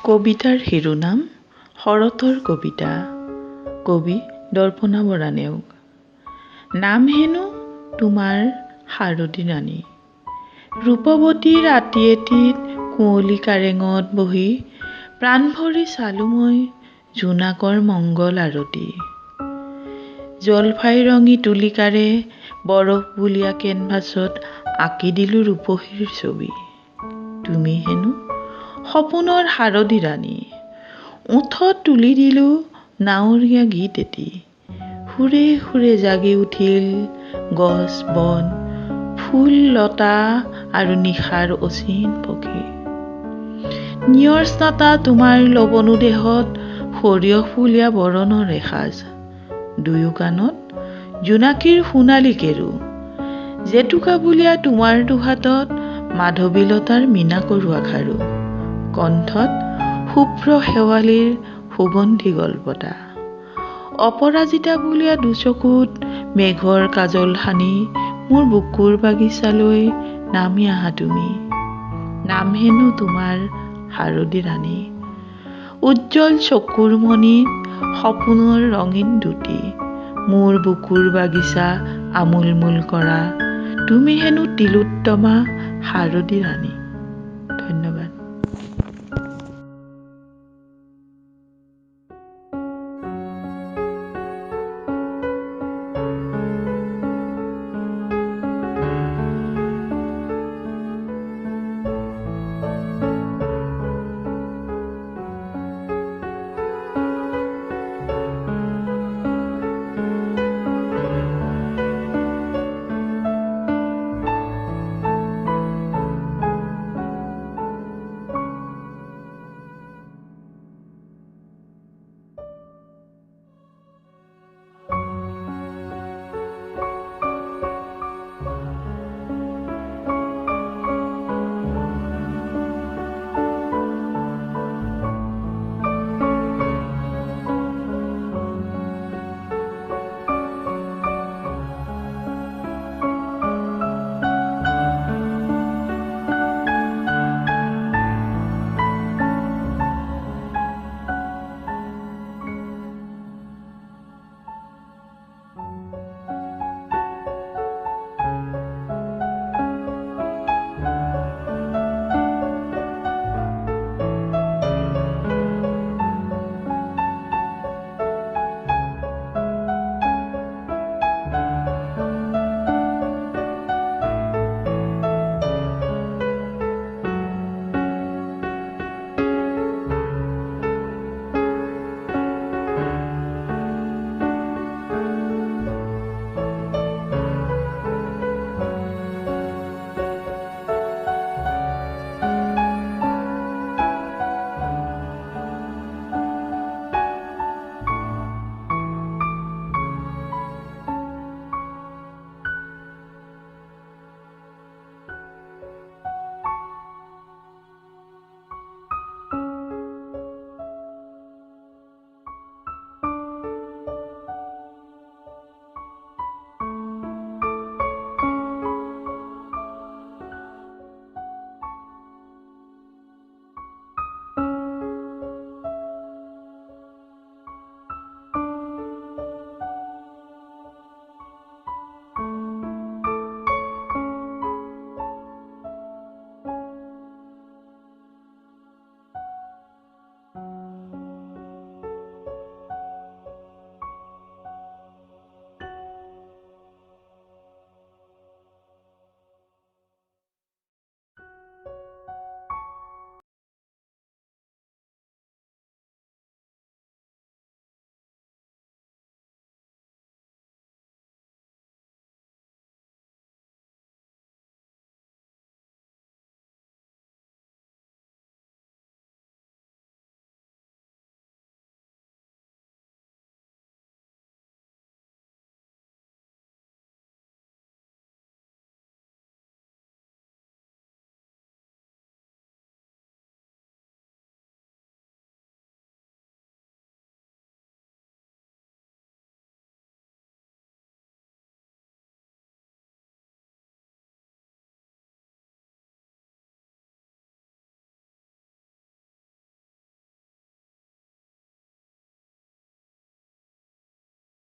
কবিতাৰ শিৰোনাম শৰতৰ কবিতা। কবি দৰ্পনা বৰা নেওগ। নাম হেনো তোমাৰ শাৰদী ৰাণী। ৰূপৱতী ৰাতি এটিত কুঁৱলী কাৰেঙত বহি প্ৰাণ ভৰি চালো মই জোনাকৰ মংগল আৰতি। জলফাই ৰঙী তুলিকাৰে বৰফ বুলীয়া কেনভাছত আঁকি দিলো ৰূপহীৰ ছবি। তুমি হেনো সপোনৰ শাৰদী ৰাণী। ওঠত তুলি দিলো নাৱৰীয়া গীত এটি। সুৰে সুৰে জাগি উঠিল গছ বন, ফুল লতা আৰু নিশাৰ অচিন পক্ষী। নিয়ৰ স্নাতা তোমাৰ লবনো দেহত সৰিয়হ ফুলীয়া বৰণৰ এসাজ। দুয়ো কাণত জোনাকীৰ সোণালী কেৰু। জেতুকা বুলীয়া তোমাৰ দুহাতত মাধৱীলতাৰ মীনা কৰোৱা খাৰু। কণ্ঠত শুভ্ৰ শেৱালিৰ সুগন্ধি গল্পতা। অপৰাজিতা বুলীয়া দুচকুত মেঘৰ কাজল সানি মোৰ বুকুৰ বাগিচালৈ নামি আহা তুমি। নাম হেনো তোমাৰ শাৰদী ৰাণী। উজ্জ্বল চকুৰ মণিত সপোনৰ ৰঙীন দুটি। মোৰ বুকুৰ বাগিচা আমোলমোল কৰা তুমি হেনো তিলোত্তমা শাৰদী ৰাণী।